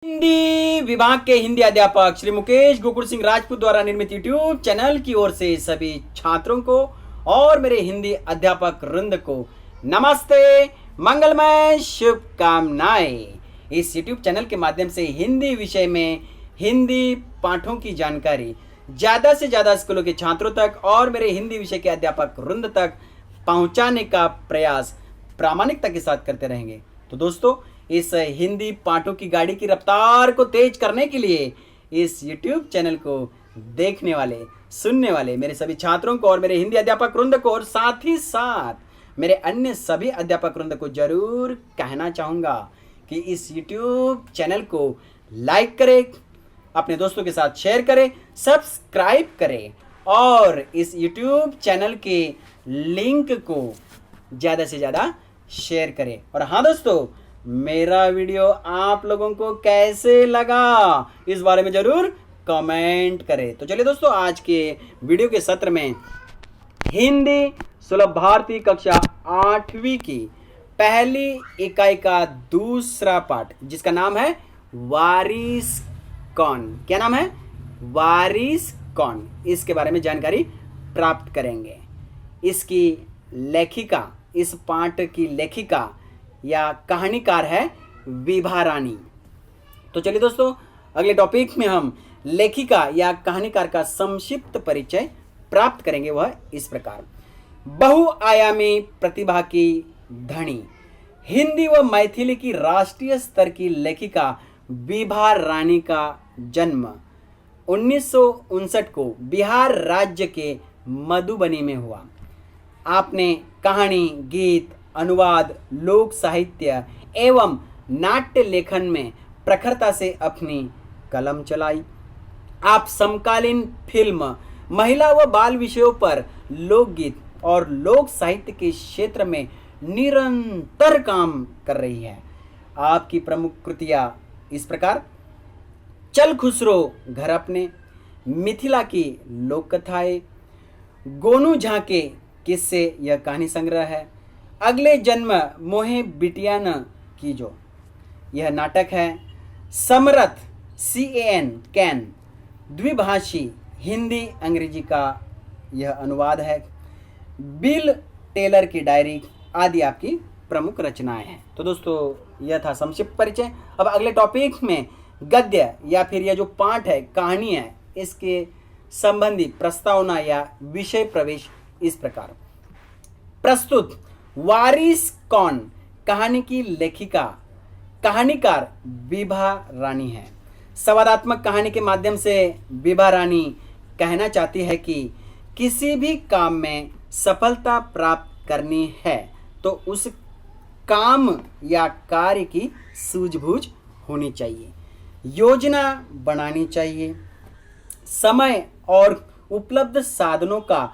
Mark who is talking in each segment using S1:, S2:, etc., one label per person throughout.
S1: हिंदी विभाग के हिंदी अध्यापक श्री मुकेश गोकुल सिंह राजपूत द्वारा निर्मित यूट्यूब चैनल की ओर से सभी छात्रों को और मेरे हिंदी अध्यापक वृंद को नमस्ते, मंगलमय शुभकामनाएं। इस यूट्यूब चैनल के माध्यम से हिंदी विषय में हिंदी पाठों की जानकारी ज़्यादा से ज़्यादा स्कूलों के छात्रों तक और मेरे हिंदी विषय के अध्यापक वृंद तक पहुंचाने का प्रयास प्रामाणिकता के साथ करते रहेंगे। तो दोस्तों, इस हिंदी पाठों की गाड़ी की रफ्तार को तेज करने के लिए इस YouTube चैनल को देखने वाले, सुनने वाले मेरे सभी छात्रों को और मेरे हिंदी अध्यापक वृंद को और साथ ही साथ मेरे अन्य सभी अध्यापक वृंद को जरूर कहना चाहूँगा कि इस YouTube चैनल को लाइक करें, अपने दोस्तों के साथ शेयर करें, सब्सक्राइब करें और इस YouTube चैनल के लिंक को ज़्यादा से ज़्यादा शेयर करें। और हाँ दोस्तों, मेरा वीडियो आप लोगों को कैसे लगा इस बारे में जरूर कमेंट करें। तो चलिए दोस्तों, आज के वीडियो के सत्र में हिंदी सुलभ भारती कक्षा 8वीं की पहली इकाई का दूसरा पाठ, जिसका नाम है वारिस कौन। क्या नाम है? वारिस कौन। इसके बारे में जानकारी प्राप्त करेंगे। इसकी लेखिका, इस पाठ की लेखिका या कहानीकार है विभा रानी। तो चलिए दोस्तों, अगले टॉपिक में हम लेखिका या कहानीकार का संक्षिप्त परिचय प्राप्त करेंगे। वह इस प्रकार: बहुआयामी प्रतिभा की धनी, हिंदी व मैथिली की राष्ट्रीय स्तर की लेखिका विभा रानी का जन्म 1959 को बिहार राज्य के मधुबनी में हुआ। आपने कहानी, गीत, अनुवाद, लोक साहित्य एवं नाट्य लेखन में प्रखरता से अपनी कलम चलाई। आप समकालीन फिल्म, महिला व बाल विषयों पर लोकगीत और लोक साहित्य के क्षेत्र में निरंतर काम कर रही है। आपकी प्रमुख कृतियां इस प्रकार: चल खुसरो घर अपने, मिथिला की लोक कथाएं, गोनू झाके किस्से, यह कहानी संग्रह है। अगले जन्म मोहे बिटिया न कीजो, यह नाटक है। समरथ कैन, द्विभाषी हिंदी अंग्रेजी का यह अनुवाद है। बिल टेलर की डायरी आदि आपकी प्रमुख रचनाएं हैं। तो दोस्तों, यह था संक्षिप्त परिचय। अब अगले टॉपिक में गद्य या फिर यह जो पाठ है, कहानी है, इसके संबंधी प्रस्तावना या विषय प्रवेश इस प्रकार। प्रस्तुत वारिस कौन कहानी की लेखिका, कहानीकार विभा रानी है। संवादात्मक कहानी के माध्यम से विभा रानी कहना चाहती है कि किसी भी काम में सफलता प्राप्त करनी है तो उस काम या कार्य की सूझबूझ होनी चाहिए, योजना बनानी चाहिए, समय और उपलब्ध साधनों का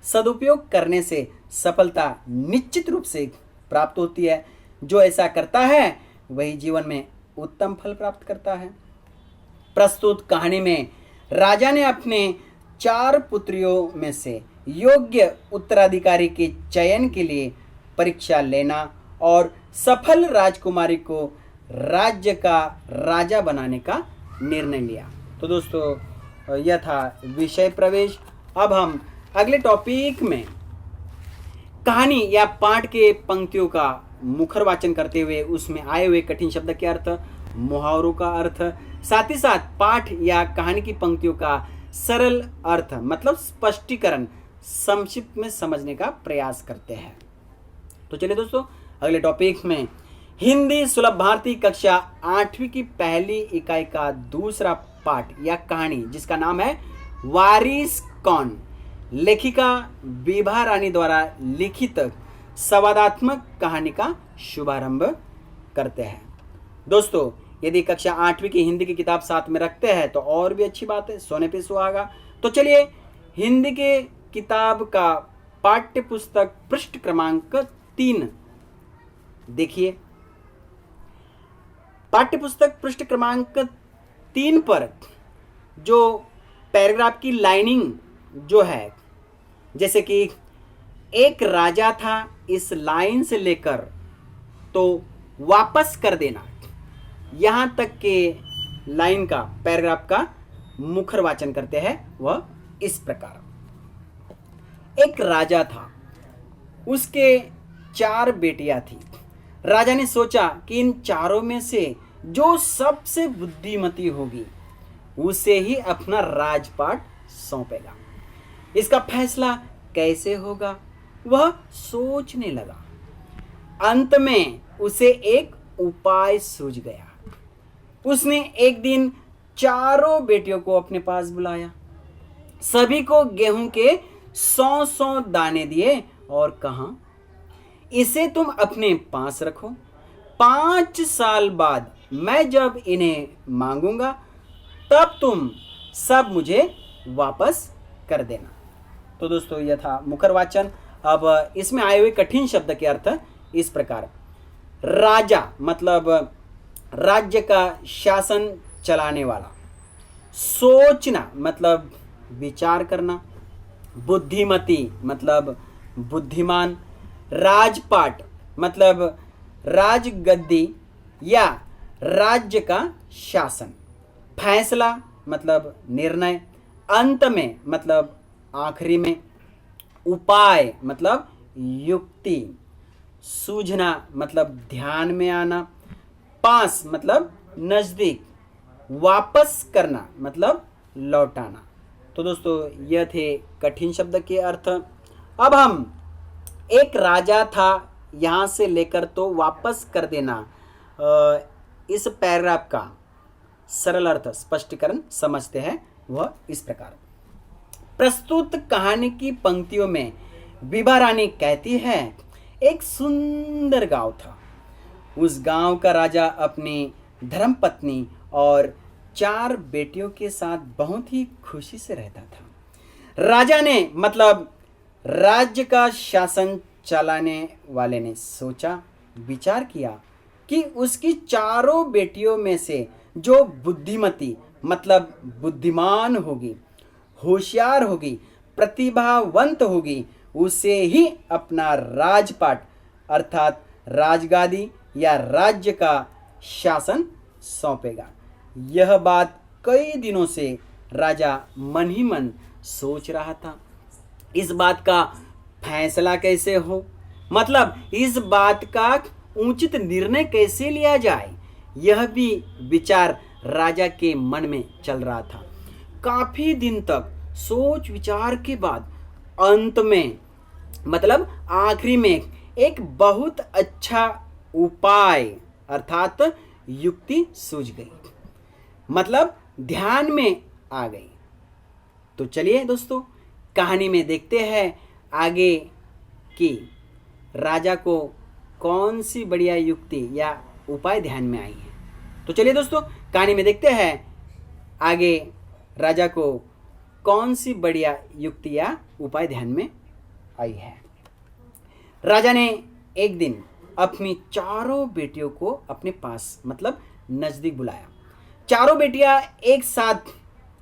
S1: सदुपयोग करने से सफलता निश्चित रूप से प्राप्त होती है। जो ऐसा करता है वही जीवन में उत्तम फल प्राप्त करता है। प्रस्तुत कहानी में राजा ने अपने 4 पुत्रियों में से योग्य उत्तराधिकारी के चयन के लिए परीक्षा लेना और सफल राजकुमारी को राज्य का राजा बनाने का निर्णय लिया। तो दोस्तों, यह था विषय प्रवेश। अब हम अगले टॉपिक में कहानी या पाठ के पंक्तियों का मुखर वाचन करते हुए उसमें आए हुए कठिन शब्द के अर्थ, मुहावरों का अर्थ, साथ ही साथ पाठ या कहानी की पंक्तियों का सरल अर्थ मतलब स्पष्टीकरण संक्षिप्त में समझने का प्रयास करते हैं। तो चलिए दोस्तों, अगले टॉपिक में हिंदी सुलभ भारती कक्षा 8वीं की पहली इकाई का दूसरा पाठ या कहानी, जिसका नाम है वारिस कौन, लेखिका विभा रानी द्वारा लिखित संवादात्मक कहानी का शुभारंभ करते हैं। दोस्तों, यदि कक्षा 8वीं की हिंदी की किताब साथ में रखते हैं तो और भी अच्छी बात है, सोने पे सुहागा। तो चलिए हिंदी के किताब का पाठ्य पुस्तक पृष्ठ क्रमांक 3 देखिए। पाठ्य पुस्तक पृष्ठ क्रमांक 3 पर जो पैराग्राफ की लाइनिंग जो है, जैसे कि एक राजा था, इस लाइन से लेकर तो वापस कर देना, यहां तक के लाइन का, पैराग्राफ का मुखर वाचन करते हैं वह इस प्रकार। एक राजा था, उसके 4 बेटियां थी। राजा ने सोचा कि इन चारों में से जो सबसे बुद्धिमती होगी उसे ही अपना राजपाट सौंपेगा। इसका फैसला कैसे होगा वह सोचने लगा। अंत में उसे एक उपाय सूझ गया। उसने एक दिन चारों बेटियों को अपने पास बुलाया, सभी को गेहूं के 100-100 दाने दिए और कहा, इसे तुम अपने पास रखो। 5 साल बाद मैं जब इन्हें मांगूंगा तब तुम सब मुझे वापस कर देना। तो दोस्तों यह था मुखर वाचन। अब इसमें आए हुए कठिन शब्द के अर्थ इस प्रकार। राजा मतलब राज्य का शासन चलाने वाला। सोचना मतलब विचार करना। बुद्धिमती मतलब बुद्धिमान। राजपाट मतलब राजगद्दी या राज्य का शासन। फैसला मतलब निर्णय। अंत में मतलब आखिरी में। उपाय मतलब युक्ति। सूझना मतलब ध्यान में आना। पास मतलब नजदीक। वापस करना मतलब लौटाना। तो दोस्तों यह थे कठिन शब्द के अर्थ। अब हम एक राजा था यहां से लेकर तो वापस कर देना, इस पैराग्राफ का सरल अर्थ स्पष्टीकरण समझते हैं वह इस प्रकार। प्रस्तुत कहानी की पंक्तियों में विभा रानी कहती है, एक सुंदर गांव था। उस गांव का राजा अपनी धर्मपत्नी और 4 बेटियों के साथ बहुत ही खुशी से रहता था। राजा ने मतलब राज्य का शासन चलाने वाले ने सोचा विचार किया कि उसकी चारों बेटियों में से जो बुद्धिमती मतलब बुद्धिमान होगी, होशियार होगी, प्रतिभावंत होगी, उसे ही अपना राजपाट अर्थात राजगादी या राज्य का शासन सौंपेगा। यह बात कई दिनों से राजा मन ही मन सोच रहा था। इस बात का फैसला कैसे हो, मतलब इस बात का उचित निर्णय कैसे लिया जाए, यह भी विचार राजा के मन में चल रहा था। काफी दिन तक सोच विचार के बाद अंत में मतलब आखिरी में एक बहुत अच्छा उपाय अर्थात युक्ति सूझ गई, मतलब ध्यान में आ गई। तो चलिए दोस्तों कहानी में देखते हैं आगे कि राजा को कौन सी बढ़िया युक्ति या उपाय ध्यान में आई है। तो चलिए दोस्तों कहानी में देखते हैं आगे राजा को कौन सी बढ़िया युक्ति या उपाय ध्यान में आई है। राजा ने एक दिन अपनी चारों बेटियों को अपने पास मतलब नजदीक बुलाया। चारों बेटियां एक साथ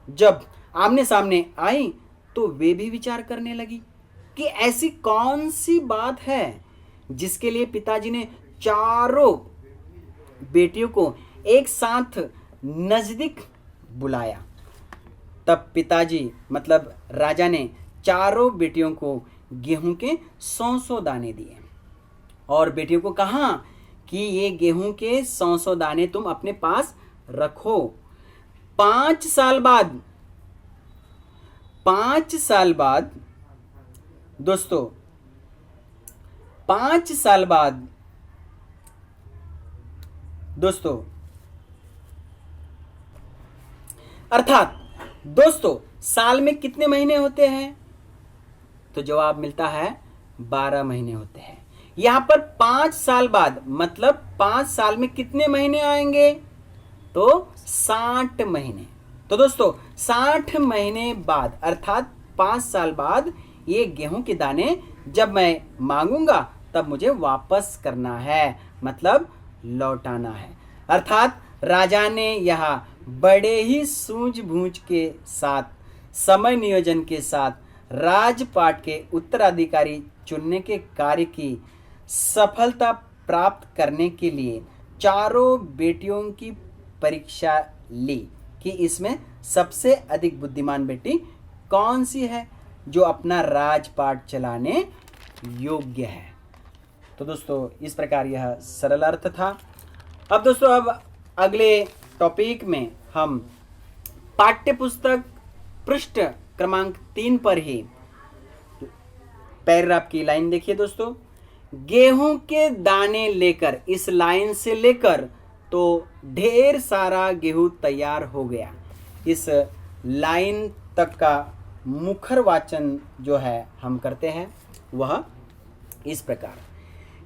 S1: जब आमने सामने आई तो वे भी विचार करने लगी कि ऐसी कौन सी बात है जिसके लिए पिताजी ने चारों बेटियों को एक साथ नजदीक बुलाया। तब पिताजी मतलब राजा ने चारों बेटियों को गेहूं के 100-100 दाने दिए और बेटियों को कहा कि ये गेहूं के 100-100 दाने तुम अपने पास रखो। 5 साल बाद दोस्तों 5 साल बाद दोस्तों अर्थात दोस्तों साल में कितने महीने होते हैं? तो जवाब मिलता है 12 महीने होते हैं। यहां पर 5 साल बाद मतलब 5 साल में कितने महीने आएंगे? तो 60 महीने। तो दोस्तों 60 महीने बाद अर्थात 5 साल बाद ये गेहूं के दाने जब मैं मांगूंगा तब मुझे वापस करना है, मतलब लौटाना है। अर्थात राजा ने यहाँ बड़े ही सूझबूझ के साथ, समय नियोजन के साथ राजपाट के उत्तराधिकारी चुनने के कार्य की सफलता प्राप्त करने के लिए चारों बेटियों की परीक्षा ली कि इसमें सबसे अधिक बुद्धिमान बेटी कौन सी है जो अपना राजपाट चलाने योग्य है। तो दोस्तों इस प्रकार यह सरल अर्थ था। अब दोस्तों अब अगले टॉपिक में हम पाठ्य पुस्तक पृष्ठ क्रमांक 3 पर ही पैराग्राफ की लाइन देखिए दोस्तों। गेहूं के दाने लेकर, इस लाइन से लेकर तो ढेर सारा गेहूं तैयार हो गया। इस लाइन तक का मुखर वाचन जो है हम करते हैं वह इस प्रकार।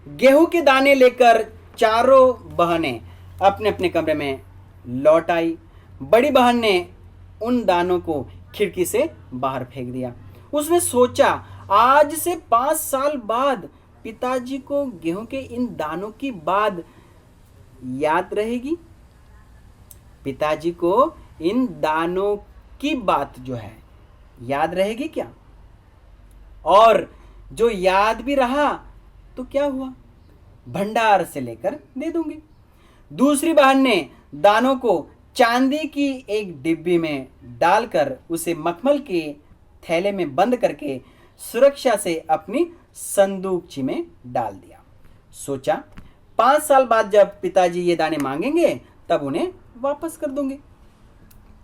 S1: गेहूं के दाने लेकर चारों बहनें अपने अपने कमरे में लौट आई। बड़ी बहन ने उन दानों को खिड़की से बाहर फेंक दिया। उसने सोचा आज से 5 साल बाद पिताजी को गेहूं के इन दानों की बात याद रहेगी। पिताजी को इन दानों की बात जो है याद रहेगी क्या? और जो याद भी रहा तो क्या हुआ, भंडार से लेकर दे दूंगी। दूसरी बहन ने दानों को चांदी की एक डिब्बी में डालकर उसे मखमल के थैले में बंद करके सुरक्षा से अपनी संदूकची में डाल दिया। सोचा 5 साल बाद जब पिताजी ये दाने मांगेंगे तब उन्हें वापस कर दूंगे।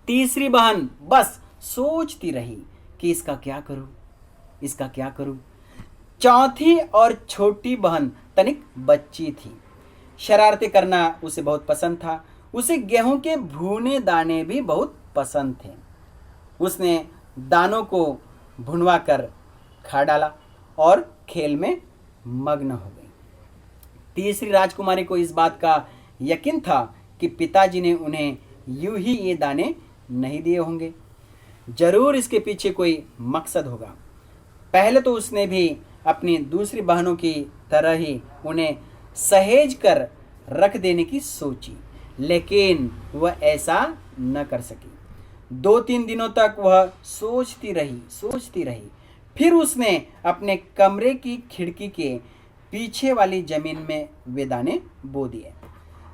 S1: तीसरी बहन बस सोचती रही कि इसका क्या करूं, इसका क्या करूं। चौथी और छोटी बहन तनिक बच्ची थी। शरारतें करना उसे बहुत पसंद था। उसे गेहूं के भुने दाने भी बहुत पसंद थे। उसने दानों को भुनवा कर खा डाला और खेल में मग्न हो गई। तीसरी राजकुमारी को इस बात का यकीन था कि पिताजी ने उन्हें यूं ही ये दाने नहीं दिए होंगे, जरूर इसके पीछे कोई मकसद होगा। पहले तो उसने भी अपनी दूसरी बहनों की तरह ही उन्हें सहेज कर रख देने की सोची, लेकिन वह ऐसा न कर सकी। 2-3 दिनों तक वह सोचती रही। फिर उसने अपने कमरे की खिड़की के पीछे वाली जमीन में वे दाने बो दिए।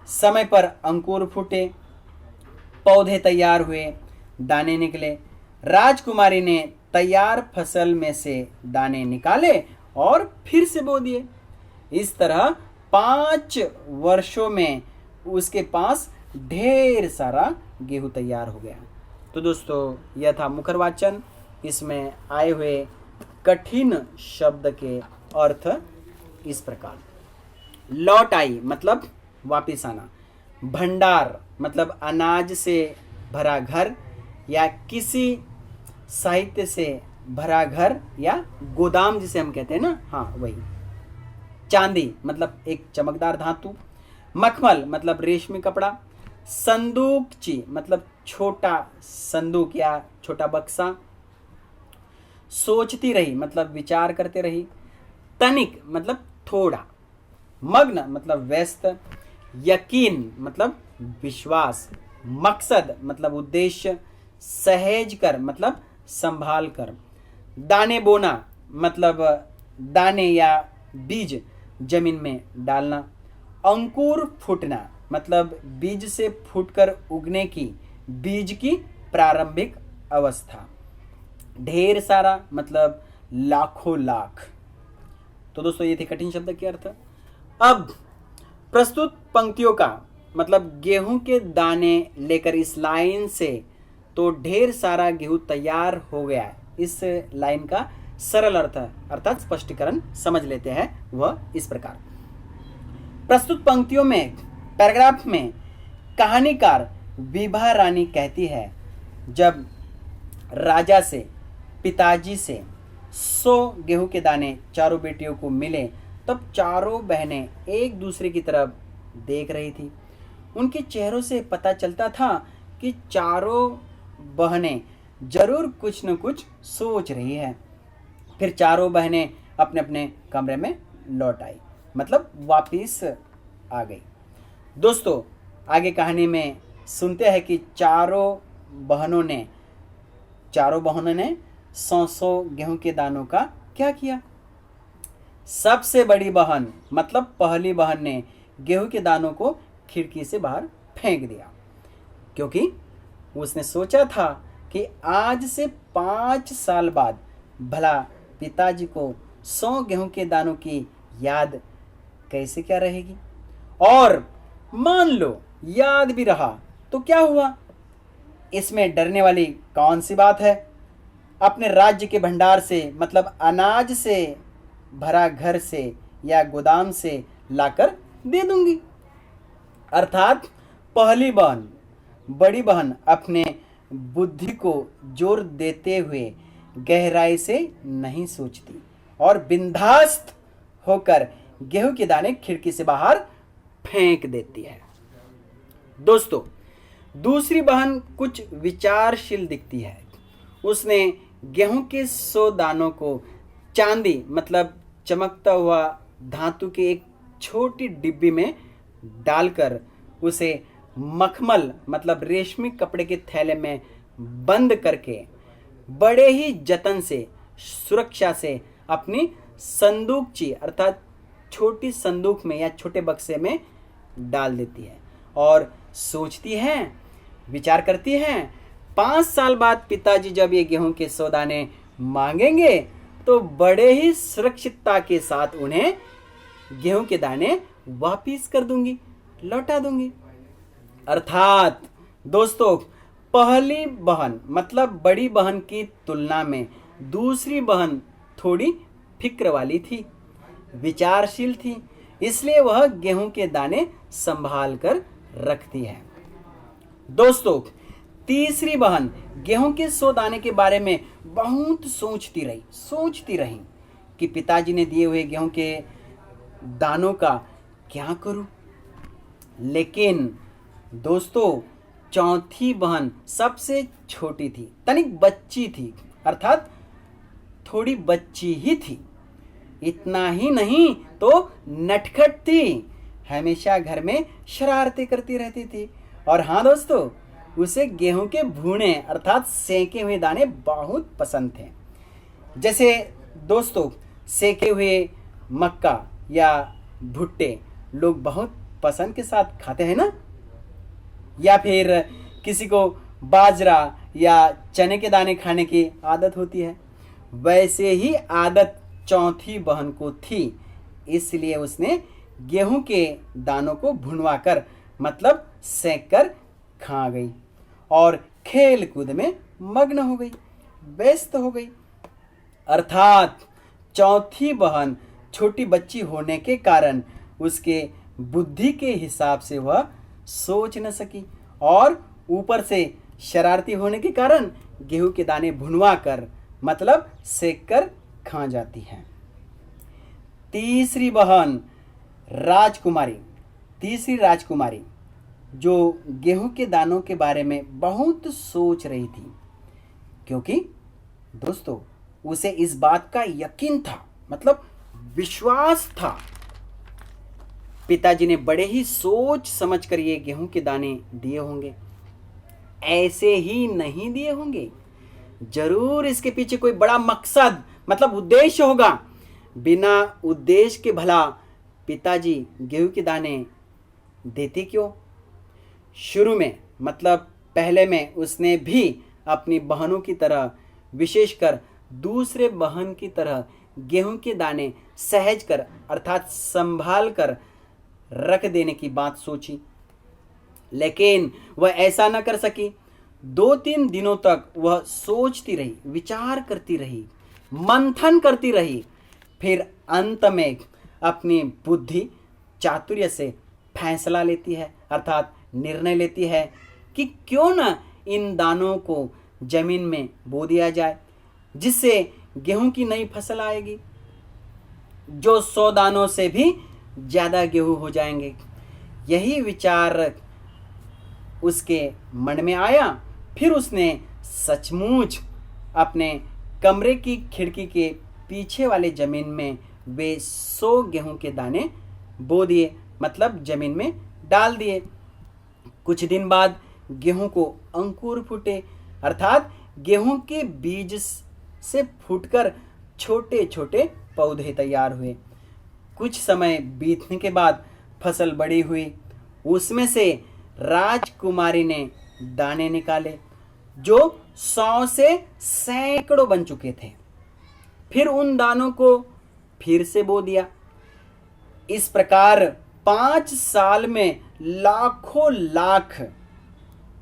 S1: समय पर अंकुर फूटे, पौधे तैयार हुए, दाने निकले। राजकुमारी ने तैयार फसल में से दाने निकाले और फिर से बो दिए। इस तरह 5 वर्षों में उसके पास ढेर सारा गेहूं तैयार हो गया। तो दोस्तों यह था मुखर वाचन। इसमें आए हुए कठिन शब्द के अर्थ इस प्रकार। लौट आई मतलब वापिस आना। भंडार मतलब अनाज से भरा घर या किसी साहित्य से भरा घर या गोदाम जिसे हम कहते हैं ना, हाँ वही। चांदी मतलब एक चमकदार धातु। मखमल मतलब रेशमी कपड़ा। संदूकची मतलब छोटा संदूक या छोटा बक्सा। सोचती रही मतलब विचार करते रही। तनिक मतलब थोड़ा। मग्न मतलब व्यस्त। यकीन मतलब विश्वास। मकसद मतलब उद्देश्य। सहेज कर मतलब संभाल कर। दाने बोना मतलब दाने या बीज जमीन में डालना। अंकुर फूटना मतलब बीज से फूटकर उगने की बीज की प्रारंभिक अवस्था। ढेर सारा मतलब लाखों लाख। तो दोस्तों ये थे कठिन शब्द के अर्थ। अब प्रस्तुत पंक्तियों का मतलब गेहूं के दाने लेकर इस लाइन से तो ढेर सारा गेहूं तैयार हो गया है, इस लाइन का सरल अर्थ अर्थात स्पष्टीकरण समझ लेते हैं। वह इस प्रकार। प्रस्तुत पंक्तियों में पैराग्राफ में कहानीकार विभा रानी कहती है, जब राजा से पिताजी से 100 गेहूं के दाने चारों बेटियों को मिले तब चारों बहनें एक दूसरे की तरफ देख रही थी। उनके चेहरों से पता चलता था कि चारों बहनें जरूर कुछ न कुछ सोच रही है। फिर चारों बहनें अपने अपने कमरे में लौट आई मतलब वापिस आ गई। दोस्तों आगे कहानी में सुनते हैं कि चारों बहनों ने 100 गेहूं के दानों का क्या किया। सबसे बड़ी बहन मतलब पहली बहन ने गेहूं के दानों को खिड़की से बाहर फेंक दिया, क्योंकि उसने सोचा था कि आज से 5 साल बाद भला पिताजी को 100 गेहूं के दानों की याद कैसे क्या रहेगी। और मान लो याद भी रहा तो क्या हुआ, इसमें डरने वाली कौन सी बात है। अपने राज्य के भंडार से मतलब अनाज से भरा घर से या गोदाम से लाकर दे दूंगी। अर्थात पहली बहन बड़ी बहन अपने बुद्धि को जोर देते हुए गहराई से नहीं सोचती और बिंदास्त होकर गेहूं के दाने खिड़की से बाहर फेंक देती है। दोस्तों, दूसरी बहन कुछ विचारशील दिखती है। उसने गेहूं के 100 दानों को चांदी मतलब चमकता हुआ धातु के एक छोटी डिब्बी में डालकर उसे मखमल मतलब रेशमी कपड़े के थैले में बंद करके बड़े ही जतन से सुरक्षा से अपनी संदूकची अर्थात छोटी संदूक में या छोटे बक्से में डाल देती है और सोचती है, विचार करती है, 5 साल बाद पिताजी जब ये गेहूं के 100 दाने मांगेंगे तो बड़े ही सुरक्षितता के साथ उन्हें गेहूं के दाने वापिस कर दूंगी, लौटा दूंगी। अर्थात दोस्तों, पहली बहन मतलब बड़ी बहन की तुलना में दूसरी बहन थोड़ी फिक्र वाली थी, विचारशील थी, इसलिए वह गेहूं के दाने संभाल कर रखती है। दोस्तों, तीसरी बहन गेहूं के 100 दाने के बारे में बहुत सोचती रही कि पिताजी ने दिए हुए गेहूं के दानों का क्या करूं। लेकिन दोस्तों, चौथी बहन सबसे छोटी थी, तनिक बच्ची थी, अर्थात थोड़ी बच्ची ही थी। इतना ही नहीं तो नटखट थी, हमेशा घर में शरारतें करती रहती थी। और हाँ दोस्तों, उसे गेहूं के भुने अर्थात सेके हुए दाने बहुत पसंद थे। जैसे दोस्तों, सेके हुए मक्का या भुट्टे लोग बहुत पसंद के साथ खाते हैं ना, या फिर किसी को बाजरा या चने के दाने खाने की आदत होती है, वैसे ही आदत चौथी बहन को थी। इसलिए उसने गेहूं के दानों को भुनवा कर मतलब सेक कर खा गई और खेल कूद में मग्न हो गई, व्यस्त हो गई। अर्थात चौथी बहन छोटी बच्ची होने के कारण उसके बुद्धि के हिसाब से वह सोच न सकी और ऊपर से शरारती होने के कारण गेहूं के दाने भुनवा कर मतलब सेक कर खा जाती है। तीसरी राजकुमारी जो गेहूं के दानों के बारे में बहुत सोच रही थी, क्योंकि दोस्तों उसे इस बात का यकीन था मतलब विश्वास था, पिताजी ने बड़े ही सोच समझ कर ये गेहूं के दाने दिए होंगे, ऐसे ही नहीं दिए होंगे, जरूर इसके पीछे कोई बड़ा मकसद मतलब उद्देश्य होगा। बिना उद्देश्य के भला पिताजी गेहूं के दाने देते क्यों। शुरू में मतलब पहले में उसने भी अपनी बहनों की तरह विशेषकर दूसरे बहन की तरह गेहूं के दाने सहज कर अर्थात संभाल कर रख देने की बात सोची, लेकिन वह ऐसा न कर सकी। 2-3 दिनों तक वह सोचती रही, विचार करती रही, मंथन करती रही, फिर अंत में अपनी बुद्धि चातुर्य से फैसला लेती है अर्थात निर्णय लेती है कि क्यों न इन दानों को जमीन में बो दिया जाए, जिससे गेहूं की नई फसल आएगी, जो 100 दानों से भी ज्यादा गेहूं हो जाएंगे। यही विचार उसके मन में आया। फिर उसने सचमुच अपने कमरे की खिड़की के पीछे वाले जमीन में वे 100 गेहूं के दाने बो दिए मतलब जमीन में डाल दिए। कुछ दिन बाद गेहूं को अंकुर फूटे अर्थात गेहूं के बीज से फूटकर छोटे छोटे पौधे तैयार हुए। कुछ समय बीतने के बाद फसल बड़ी हुई। उसमें से राजकुमारी ने दाने निकाले जो 100 से सैकड़ों बन चुके थे। फिर उन दानों को फिर से बो दिया। इस प्रकार 5 साल में लाखों लाख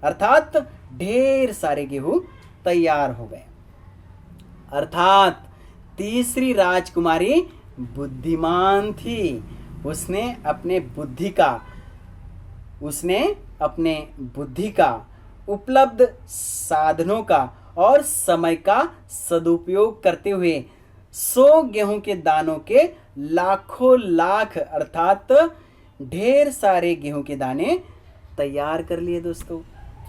S1: अर्थात ढेर सारे गेहूं तैयार हो गए। अर्थात तीसरी राजकुमारी बुद्धिमान थी। उसने अपने बुद्धि का उपलब्ध साधनों का और समय का सदुपयोग करते हुए 100 गेहूं के दानों के लाखों लाख अर्थात ढेर सारे गेहूं के दाने तैयार कर लिए दोस्तों।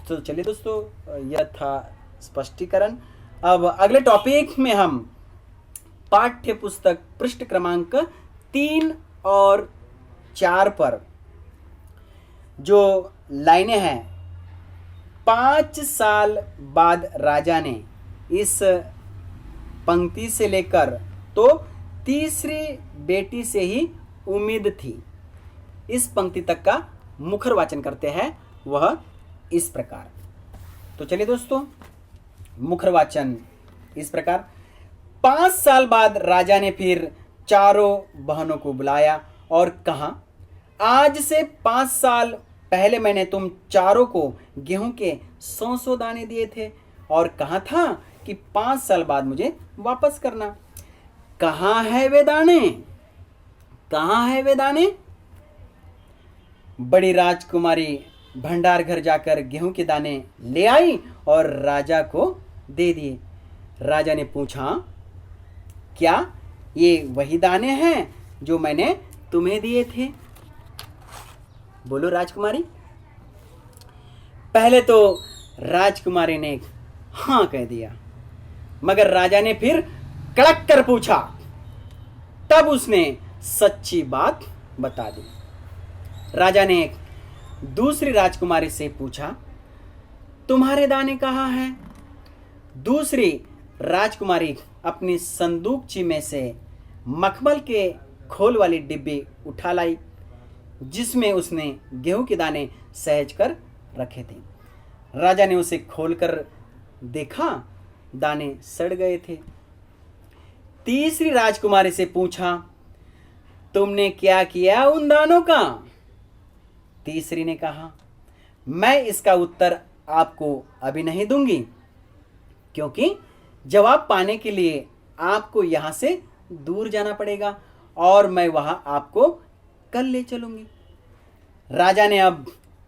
S1: तो चलिए दोस्तों, यह था स्पष्टीकरण। अब अगले टॉपिक में हम पाठ्य पुस्तक पृष्ठ क्रमांक 3 और 4 पर जो लाइनें हैं, 5 साल बाद राजा ने, इस पंक्ति से लेकर तो तीसरी बेटी से ही उम्मीद थी, इस पंक्ति तक का मुखर वाचन करते हैं वह इस प्रकार। तो चलिए दोस्तों, मुखर वाचन इस प्रकार। 5 साल बाद राजा ने फिर चारों बहनों को बुलाया और कहा, आज से 5 साल पहले मैंने तुम चारों को गेहूं के 100 दाने दिए थे और कहा था कि 5 साल बाद मुझे वापस करना। कहाँ है वे दाने? कहाँ है वे दाने? बड़ी राजकुमारी भंडार घर जाकर गेहूं के दाने ले आई और राजा को दे दिए। राजा ने पूछा, क्या ये वही दाने हैं जो मैंने तुम्हें दिए थे? बोलो राजकुमारी। पहले तो राजकुमारी ने हाँ कह दिया, मगर राजा ने फिर कड़क कर पूछा। तब उसने सच्ची बात बता दी। राजा ने दूसरी राजकुमारी से पूछा, तुम्हारे दाने कहाँ हैं? दूसरी राजकुमारी अपनी संदूकची में से मखमल के खोल वाली डिब्बी उठा लाई जिसमें उसने गेहूं के दाने सहेज कर रखे थे। राजा ने उसे खोलकर देखा, दाने सड़ गए थे। तीसरी राजकुमारी से पूछा, तुमने क्या किया उन दानों का? तीसरी ने कहा, मैं इसका उत्तर आपको अभी नहीं दूंगी, क्योंकि जवाब पाने के लिए आपको यहां से दूर जाना पड़ेगा और मैं वहां आपको कल ले चलूंगी। राजा ने अब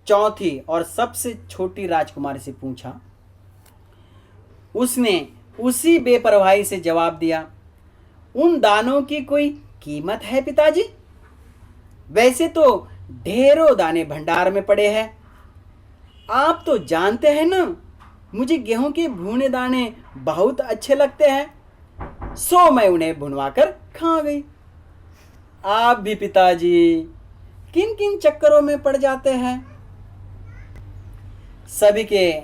S1: चौथी और सबसे छोटी राजकुमारी से पूछा। उसने उसी बेपरवाही से जवाब दिया, उन दानों की कोई कीमत है पिताजी? वैसे तो ढेरों दाने भंडार में पड़े हैं। आप तो जानते हैं ना, मुझे गेहूं के भुने दाने बहुत अच्छे लगते हैं, सो मैं उन्हें भुनवा कर खा गई। आप भी पिताजी किन किन चक्करों में पड़ जाते हैं? सभी के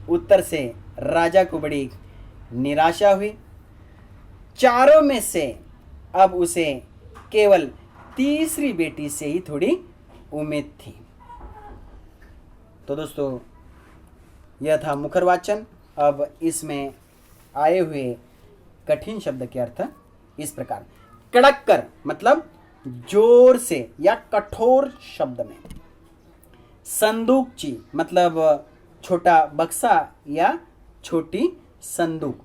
S1: उत्तर से राजा को बड़ी निराशा हुई। चारों में से अब उसे केवल तीसरी बेटी से ही थोड़ी उम्मीद थी। तो दोस्तों, यह था मुखर वाचन। अब इसमें आए हुए कठिन शब्द के अर्थ इस प्रकार। कड़क कर मतलब जोर से या कठोर शब्द में। संदूकची मतलब छोटा बक्सा या छोटी संदूक।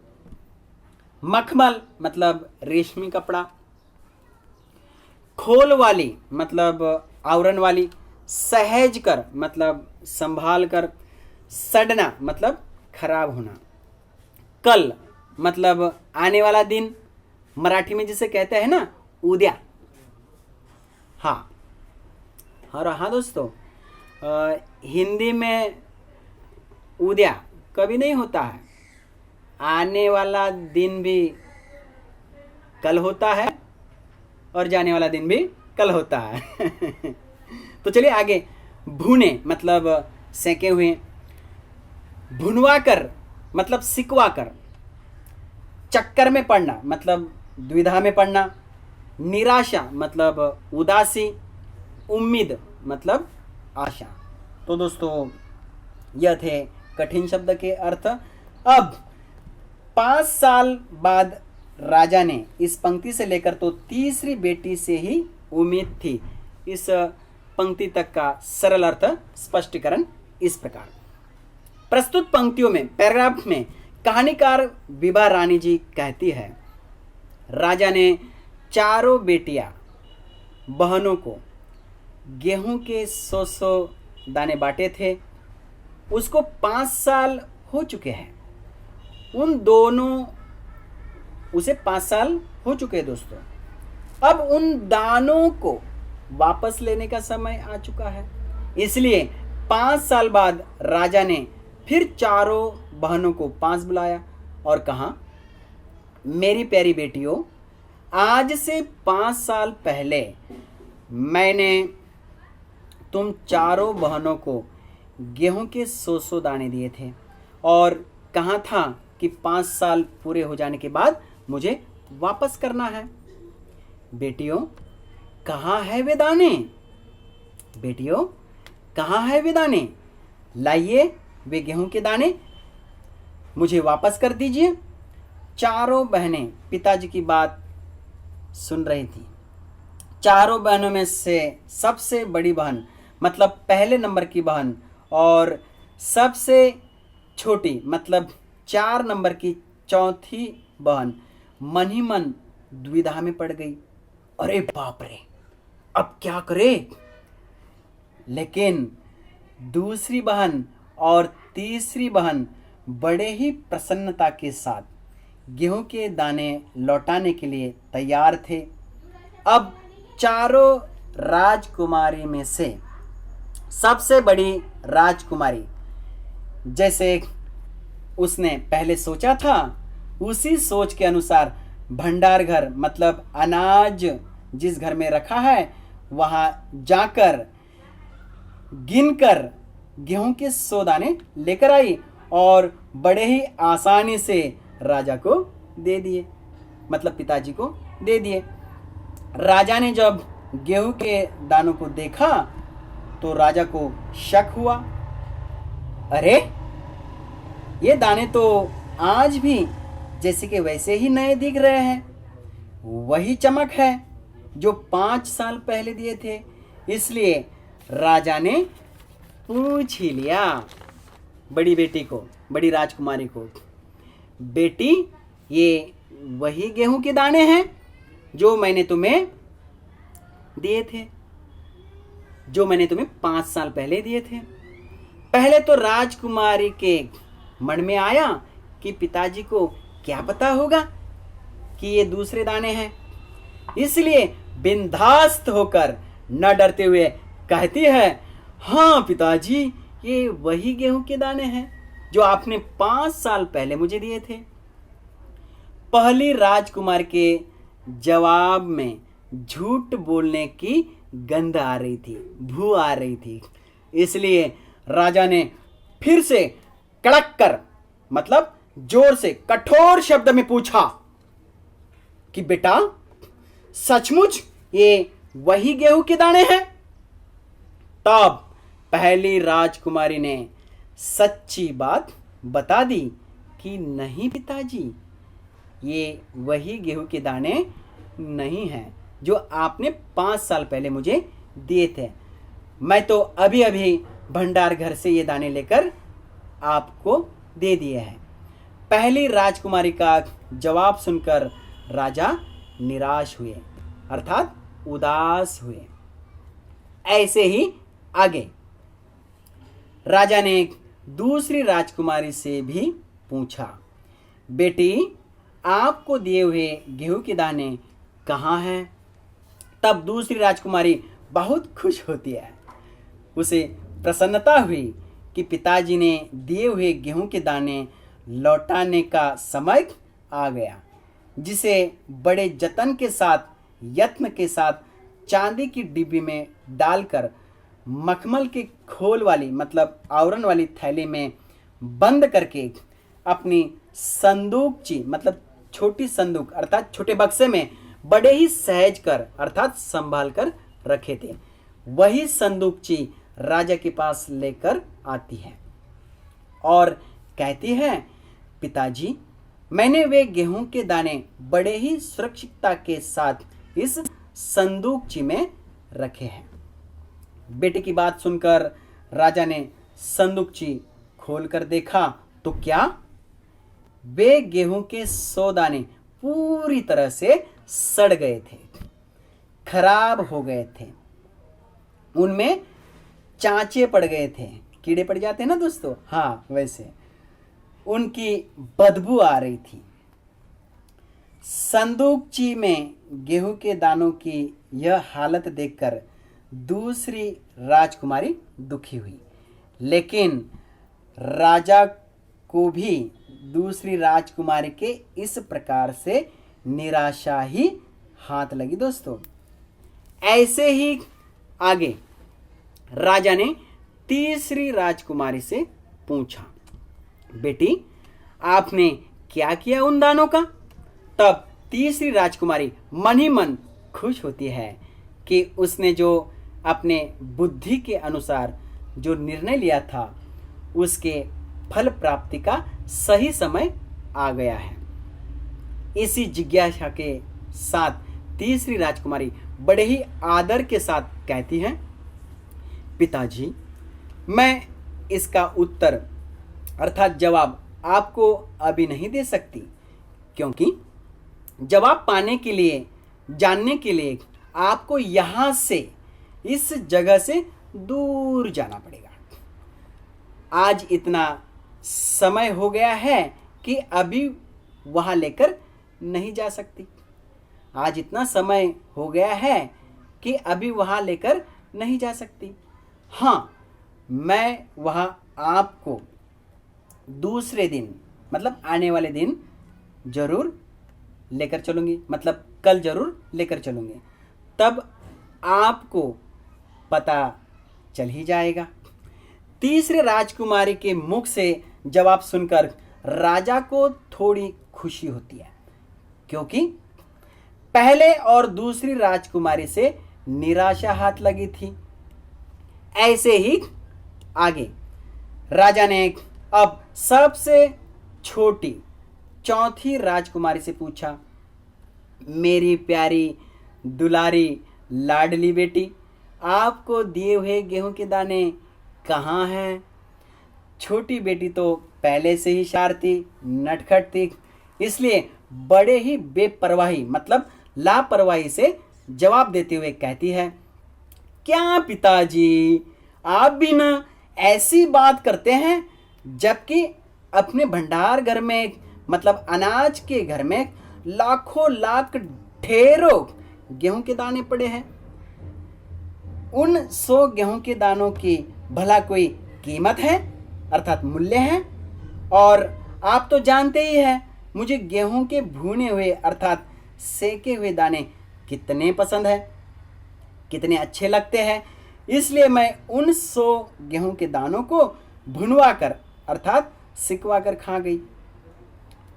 S1: मखमल मतलब रेशमी कपड़ा। खोल वाली मतलब आवरण वाली। सहेज कर मतलब संभाल कर। सड़ना मतलब खराब होना। कल मतलब आने वाला दिन, मराठी में जिसे कहते हैं ना उद्या। हाँ और हाँ दोस्तों, हिंदी में उद्या कभी नहीं होता है। आने वाला दिन भी कल होता है और जाने वाला दिन भी कल होता है। तो चलिए आगे। भुने मतलब सेके हुए। भुनवा कर मतलब सिकवा कर। चक्कर में पड़ना मतलब द्विधा में पड़ना। निराशा मतलब उदासी, उम्मीद मतलब आशा। तो दोस्तों यह थे कठिन शब्द के अर्थ। अब 5 साल बाद राजा ने इस पंक्ति से लेकर तो तीसरी बेटी से ही उम्मीद थी। इस पंक्ति तक का सरल अर्थ स्पष्टीकरण इस प्रकार। प्रस्तुत पंक्तियों में पैराग्राफ में कहानीकार विभा रानी जी कहती है, राजा ने चारों बेटियां बहनों को गेहूं के 100 दाने बांटे थे। उसको 5 साल हो चुके हैं। उसे 5 साल हो चुके हैं दोस्तों। अब उन दानों को वापस लेने का समय आ चुका है। इसलिए 5 साल बाद राजा ने फिर चारों बहनों को पास बुलाया और कहा, मेरी प्यारी बेटियों, आज से 5 साल पहले मैंने तुम चारों बहनों को गेहूं के 100 दाने दिए थे और कहा था कि 5 साल पूरे हो जाने के बाद मुझे वापस करना है। बेटियों, कहाँ है वे दाने? बेटियों, कहाँ है वे दाने? लाइए वे गेहूं के दाने, मुझे वापस कर दीजिए। चारों बहनें पिताजी की बात सुन रही थी। चारों बहनों में से सबसे बड़ी बहन मतलब पहले नंबर की बहन और सबसे छोटी मतलब 4 नंबर की चौथी बहन मन ही मन दुविधा में पड़ गई। अरे बाप रे, अब क्या करे? लेकिन दूसरी बहन और तीसरी बहन बड़े ही प्रसन्नता के साथ गेहूं के दाने लौटाने के लिए तैयार थे। अब चारों राजकुमारी में से सबसे बड़ी राजकुमारी, जैसे उसने पहले सोचा था, उसी सोच के अनुसार भंडार घर मतलब अनाज जिस घर में रखा है वहां जाकर गिनकर गेहूं के 100 दाने लेकर आई और बड़े ही आसानी से राजा को दे दिए, मतलब पिताजी को दे दिए। राजा ने जब गेहूं के दानों को देखा तो राजा को शक हुआ। अरे, ये दाने तो आज भी जैसे कि वैसे ही नए दिख रहे हैं, वही चमक है जो 5 साल पहले दिए थे। इसलिए राजा ने पूछ ही लिया बड़ी बेटी को, बड़ी राजकुमारी को, बेटी, ये वही गेहूं के दाने हैं जो मैंने तुम्हें दिए थे, जो मैंने तुम्हें 5 साल पहले दिए थे। पहले तो राजकुमारी के मन में आया कि पिताजी को क्या पता होगा कि ये दूसरे दाने हैं, इसलिए बिंदास्त होकर न डरते हुए कहती है, हाँ पिताजी, ये वही गेहूं के दाने हैं जो आपने 5 साल पहले मुझे दिए थे। पहली राजकुमार के जवाब में झूठ बोलने की गंध आ रही थी, बू आ रही थी। इसलिए राजा ने फिर से कड़क कर मतलब जोर से कठोर शब्द में पूछा कि बेटा, सचमुच ये वही गेहूं के दाने हैं? तब पहली राजकुमारी ने सच्ची बात बता दी कि नहीं पिताजी, ये वही गेहूं के दाने नहीं हैं जो आपने 5 साल पहले मुझे दिए थे। मैं तो अभी अभी भंडार घर से ये दाने लेकर आपको दे दिए हैं। पहली राजकुमारी का जवाब सुनकर राजा निराश हुए, अर्थात उदास हुए। ऐसे ही आगे राजा ने दूसरी राजकुमारी से भी पूछा, बेटी, आपको दिए हुए गेहूं के दाने कहाँ हैं? तब दूसरी राजकुमारी बहुत खुश होती है। उसे प्रसन्नता हुई कि पिताजी ने दिए हुए गेहूं के दाने लौटाने का समय आ गया, जिसे बड़े जतन के साथ, यत्न के साथ चांदी की डिब्बी में डालकर मखमल के खोल वाली मतलब आवरण वाली थैली में बंद करके अपनी संदूकची मतलब छोटी संदूक अर्थात छोटे बक्से में बड़े ही सहज कर अर्थात संभाल कर रखे थे, वही संदूकची राजा के पास लेकर आती है और कहती है, पिताजी मैंने वे गेहूं के दाने बड़े ही सुरक्षितता के साथ इस संदूकची में रखे हैं। बेटे की बात सुनकर राजा ने संदूकची खोलकर देखा तो क्या, वे गेहूं के 100 दाने पूरी तरह से सड़ गए थे, खराब हो गए थे, उनमें चांचे पड़ गए थे, कीड़े पड़ जाते हैं ना दोस्तों, हाँ वैसे उनकी बदबू आ रही थी। संदूकची में गेहूं के दानों की यह हालत देखकर दूसरी राजकुमारी दुखी हुई, लेकिन राजा को भी दूसरी राजकुमारी के इस प्रकार से निराशा ही हाथ लगी। दोस्तों ऐसे ही आगे राजा ने तीसरी राजकुमारी से पूछा, बेटी आपने क्या किया उन दानों का? तब तीसरी राजकुमारी मन ही मन खुश होती है कि उसने जो अपने बुद्धि के अनुसार जो निर्णय लिया था उसके फल प्राप्ति का सही समय आ गया है। इसी जिज्ञासा के साथ तीसरी राजकुमारी बड़े ही आदर के साथ कहती है, पिताजी मैं इसका उत्तर अर्थात जवाब आपको अभी नहीं दे सकती, क्योंकि जवाब पाने के लिए जानने के लिए आपको यहां से इस जगह से दूर जाना पड़ेगा। आज इतना समय हो गया है कि अभी वहां लेकर नहीं जा सकती। आज इतना समय हो गया है कि अभी वहां लेकर नहीं जा सकती। हाँ, मैं वहां आपको दूसरे दिन मतलब आने वाले दिन जरूर लेकर चलूंगी, मतलब कल जरूर लेकर चलूंगी, तब आपको पता चल ही जाएगा। तीसरे राजकुमारी के मुख से जवाब सुनकर राजा को थोड़ी खुशी होती है, क्योंकि पहले और दूसरी राजकुमारी से निराशा हाथ लगी थी। ऐसे ही आगे राजा ने अब सबसे छोटी चौथी राजकुमारी से पूछा, मेरी प्यारी दुलारी लाडली बेटी, आपको दिए हुए गेहूं के दाने कहाँ हैं? छोटी बेटी तो पहले से ही शरारती नटखट थी, इसलिए बड़े ही बेपरवाही मतलब लापरवाही से जवाब देते हुए कहती है, क्या पिताजी आप भी ना ऐसी बात करते हैं, जबकि अपने भंडार घर में मतलब अनाज के घर में लाखों लाख ढेरों गेहूं के दाने पड़े हैं। उन 100 गेहूं के दानों की भला कोई कीमत है अर्थात मूल्य है? और आप तो जानते ही हैं मुझे गेहूं के भुने हुए अर्थात सेके हुए दाने कितने पसंद है, कितने अच्छे लगते हैं, इसलिए मैं उन 100 गेहूं के दानों को भुनवा कर अर्थात सिकवा कर खा गई।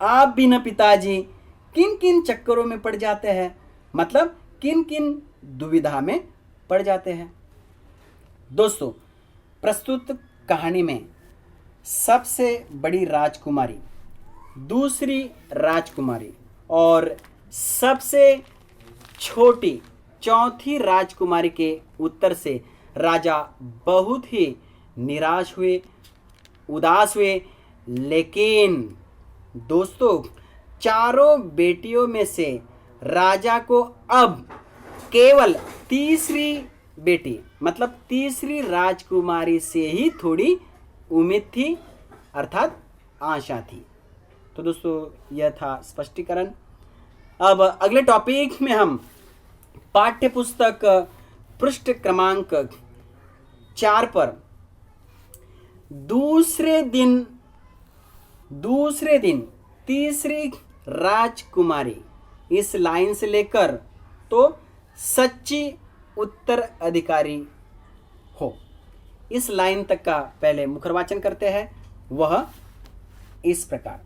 S1: आप भी न पिताजी किन किन चक्करों में पड़ जाते हैं, मतलब किन किन दुविधा में पड़ जाते हैं। दोस्तों प्रस्तुत कहानी में सबसे बड़ी राजकुमारी, दूसरी राजकुमारी और सबसे छोटी चौथी राजकुमारी के उत्तर से राजा बहुत ही निराश हुए, उदास हुए। लेकिन दोस्तों चारों बेटियों में से राजा को अब केवल तीसरी बेटी मतलब तीसरी राजकुमारी से ही थोड़ी उम्मीद थी अर्थात आशा थी। तो दोस्तों यह था स्पष्टीकरण। अब अगले टॉपिक में हम पाठ्य पुस्तक पृष्ठ क्रमांक 4 पर दूसरे दिन तीसरी राजकुमारी इस लाइन से लेकर तो सच्ची उत्तराधिकारी हो, इस लाइन तक का पहले मुखरवाचन करते हैं। वह इस प्रकार,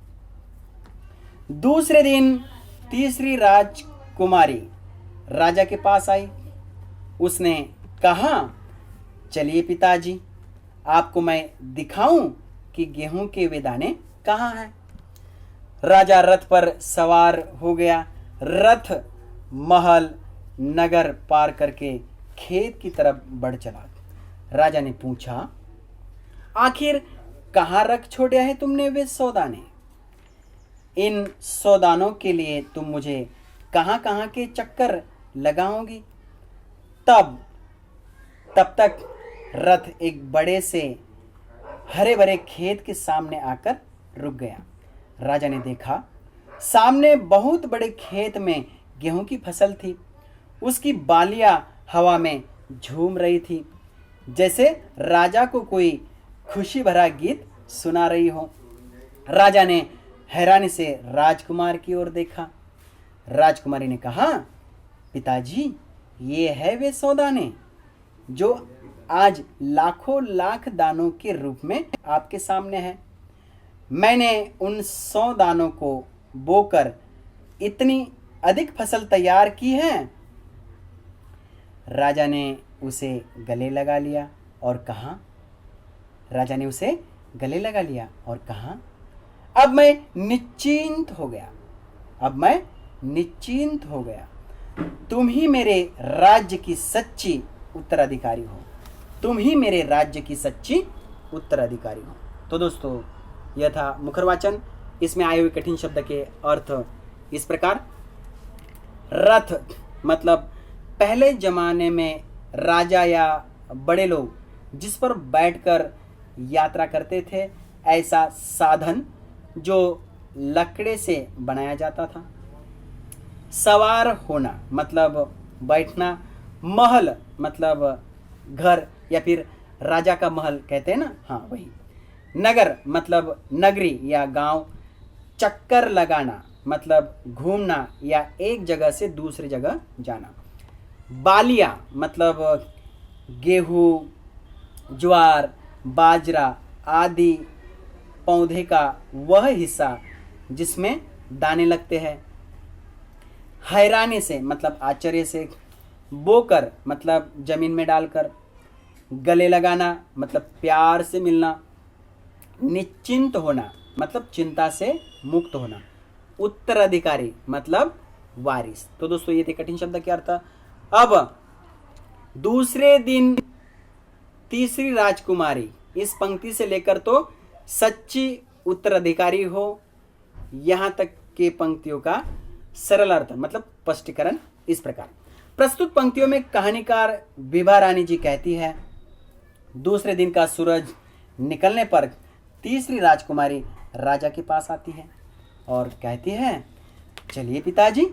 S1: दूसरे दिन तीसरी राजकुमारी राजा के पास आई। उसने कहा, चलिए पिताजी, आपको मैं दिखाऊं कि गेहूं के वे दाने कहाँ हैं। राजा रथ पर सवार हो गया। रथ महल नगर पार करके खेत की तरफ बढ़ चला। राजा ने पूछा, आखिर कहाँ रख छोड़े है तुमने वे 100 दाने? इन 100 दानों के लिए तुम मुझे कहाँ कहाँ के चक्कर लगाओगी? तब तक रथ एक बड़े से हरे भरे खेत के सामने आकर रुक गया। राजा ने देखा, सामने बहुत बड़े खेत में गेहूं की फसल थी। उसकी बालियां हवा में झूम रही थी, जैसे राजा को कोई खुशी भरा गीत सुना रही हो। राजा ने हैरानी से राजकुमार की ओर देखा। राजकुमारी ने कहा, पिताजी, ये है वे 100 दाने जो आज लाखों लाख दानों के रूप में आपके सामने है। मैंने उन 100 दानों को बोकर इतनी अधिक फसल तैयार की है। राजा ने उसे गले लगा लिया और कहा, अब मैं निश्चिंत हो गया। तुम ही मेरे राज्य की सच्ची उत्तराधिकारी हो। तो दोस्तों, यह था मुखरवाचन। इसमें आए हुए कठिन शब्द के अर्थ इस प्रकार। रथ मतलब पहले जमाने में राजा या बड़े लोग जिस पर बैठकर यात्रा करते थे, ऐसा साधन जो लकड़े से बनाया जाता था। सवार होना मतलब बैठना। महल मतलब घर या फिर राजा का महल कहते हैं ना, हाँ वही। नगर मतलब नगरी या गांव। चक्कर लगाना मतलब घूमना या एक जगह से दूसरी जगह जाना। बालिया मतलब गेहूँ, ज्वार, बाजरा आदि पौधे का वह हिस्सा जिसमें दाने लगते हैं। हैरानी से मतलब आश्चर्य से। बोकर मतलब जमीन में डालकर। गले लगाना मतलब प्यार से मिलना। निश्चिंत होना मतलब चिंता से मुक्त होना। उत्तराधिकारी मतलब वारिस। तो दोस्तों, ये थे कठिन शब्द के अर्थ। अब दूसरे दिन तीसरी राजकुमारी, इस पंक्ति से लेकर तो सच्ची उत्तराधिकारी हो, यहां तक के पंक्तियों का सरल अर्थ मतलब स्पष्टीकरण इस प्रकार। प्रस्तुत पंक्तियों में कहानीकार विभा रानी जी कहती है, दूसरे दिन का सूरज निकलने पर तीसरी राजकुमारी राजा के पास आती है और कहती है, चलिए पिताजी,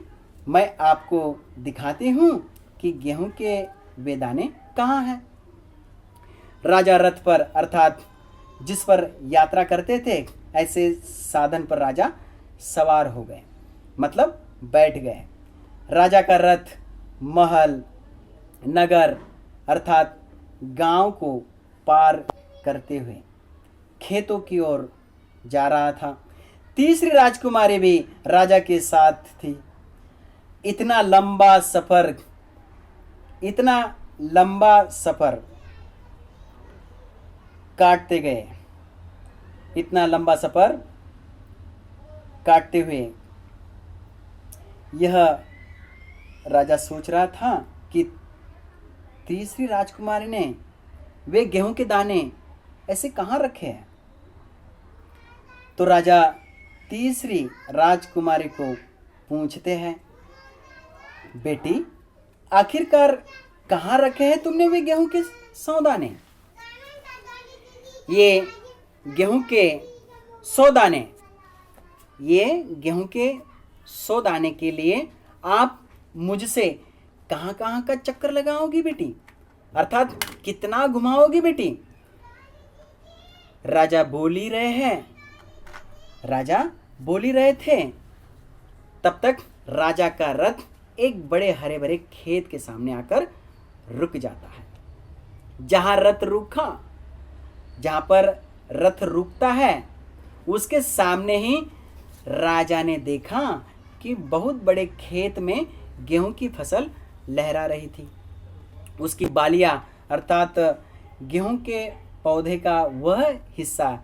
S1: मैं आपको दिखाती हूँ कि गेहूं के वे दाने कहाँ हैं। राजा रथ पर अर्थात जिस पर यात्रा करते थे, ऐसे साधन पर राजा सवार हो गए मतलब बैठ गए। राजा का रथ महल, नगर अर्थात गांव को पार करते हुए खेतों की ओर जा रहा था। तीसरी राजकुमारी भी राजा के साथ थी। इतना लंबा सफर काटते गए। इतना लंबा सफर काटते हुए यह राजा सोच रहा था कि तीसरी राजकुमारी ने वे गेहूं के दाने ऐसे कहाँ रखे हैं। तो राजा तीसरी राजकुमारी को पूछते हैं, बेटी, आखिरकार कहाँ रखे हैं तुमने वे गेहूं के 100 दाने? ये गेहूं के 100 दाने, ये गेहूं के 100 दाने के लिए आप मुझसे कहाँ कहाँ का चक्कर लगाओगी बेटी, अर्थात कितना घुमाओगी बेटी? राजा बोल ही रहे थे। तब तक राजा का रथ एक बड़े हरे भरे खेत के सामने आकर रुक जाता है। जहां पर रथ रुकता है उसके सामने ही राजा ने देखा कि बहुत बड़े खेत में गेहूं की फसल लहरा रही थी। उसकी बालियां अर्थात गेहूं के पौधे का वह हिस्सा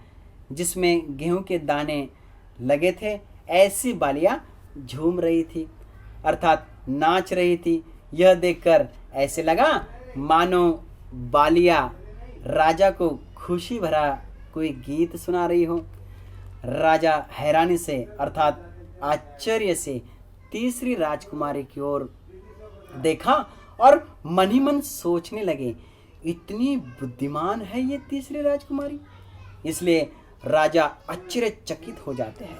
S1: जिसमें गेहूं के दाने लगे थे, ऐसी बालियां झूम रही थी अर्थात नाच रही थी। यह देखकर ऐसे लगा मानो बालियां राजा को खुशी भरा कोई गीत सुना रही हो। राजा हैरानी से अर्थात आश्चर्य से तीसरी राजकुमारी की ओर देखा और मन ही मन सोचने लगे, इतनी बुद्धिमान है ये तीसरी राजकुमारी। इसलिए राजा आश्चर्यचकित हो जाते हैं।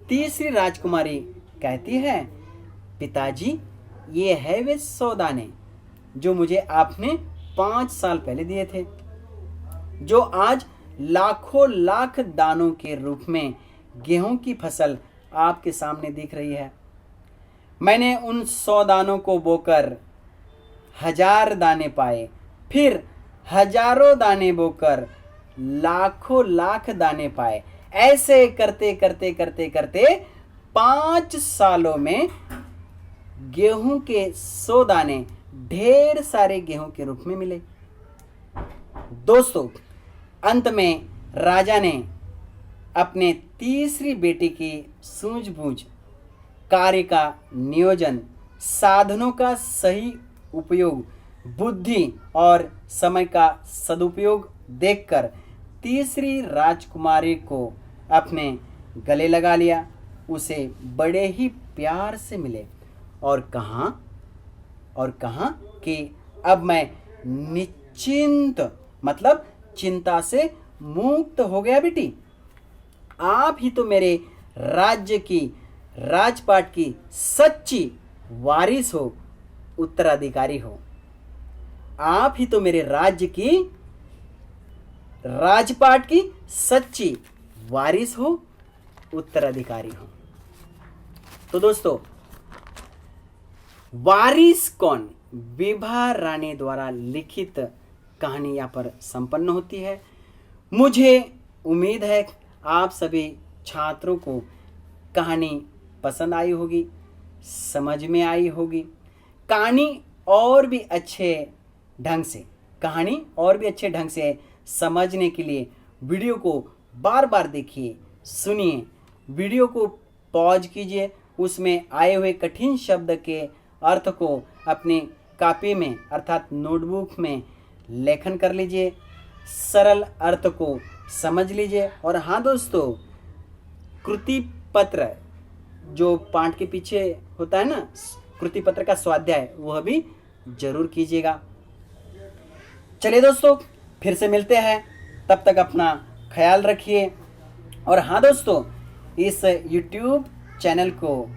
S1: तीसरी राजकुमारी कहती है, पिताजी ये है वे 100 दाने जो मुझे आपने 5 साल पहले दिए थे, जो आज लाखों लाख दानों के रूप में गेहूं की फसल आपके सामने दिख रही है। मैंने उन 100 दानों को बोकर 1000 दाने पाए, फिर हजारों दाने बोकर लाखों लाख दाने पाए। ऐसे करते करते करते करते 5 सालों में गेहूं के 100 दाने ढेर सारे गेहूं के रूप में मिले। दोस्तों, अंत में राजा ने अपने तीसरी बेटी की सूझबूझ, कार्य का नियोजन, साधनों का सही उपयोग, बुद्धि और समय का सदुपयोग देखकर तीसरी राजकुमारी को अपने गले लगा लिया। उसे बड़े ही प्यार से मिले और कहा कि अब मैं निश्चिंत मतलब चिंता से मुक्त हो गया बेटी। आप ही तो मेरे राज्य की, राजपाट की सच्ची वारिस हो, उत्तराधिकारी हो। आप ही तो मेरे राज्य की, राजपाट की सच्ची वारिस हो, उत्तराधिकारी हो। तो दोस्तों, वारिस कौन, विभा रानी द्वारा लिखित कहानी यहाँ पर संपन्न होती है। मुझे उम्मीद है आप सभी छात्रों को कहानी पसंद आई होगी, समझ में आई होगी। कहानी और भी अच्छे ढंग से समझने के लिए वीडियो को बार बार देखिए, सुनिए, वीडियो को पॉज कीजिए, उसमें आए हुए कठिन शब्द के अर्थ को अपनी कॉपी में अर्थात नोटबुक में लेखन कर लीजिए, सरल अर्थ को समझ लीजिए। और हाँ दोस्तों, कृति पत्र जो पाठ के पीछे होता है ना, कृति पत्र का स्वाध्याय, वह भी जरूर कीजिएगा। चलिए दोस्तों, फिर से मिलते हैं, तब तक अपना ख्याल रखिए। और हाँ दोस्तों, इस YouTube चैनल को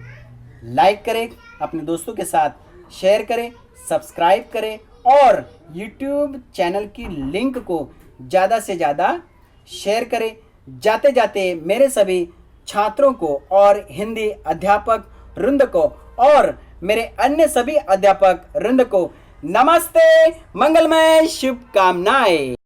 S1: लाइक करें, अपने दोस्तों के साथ शेयर करें, सब्सक्राइब करें और YouTube चैनल की लिंक को ज़्यादा से ज़्यादा शेयर करें। जाते जाते मेरे सभी छात्रों को और हिंदी अध्यापक वृंद को और मेरे अन्य सभी अध्यापक वृंद को नमस्ते, मंगलमय शुभकामनाएं।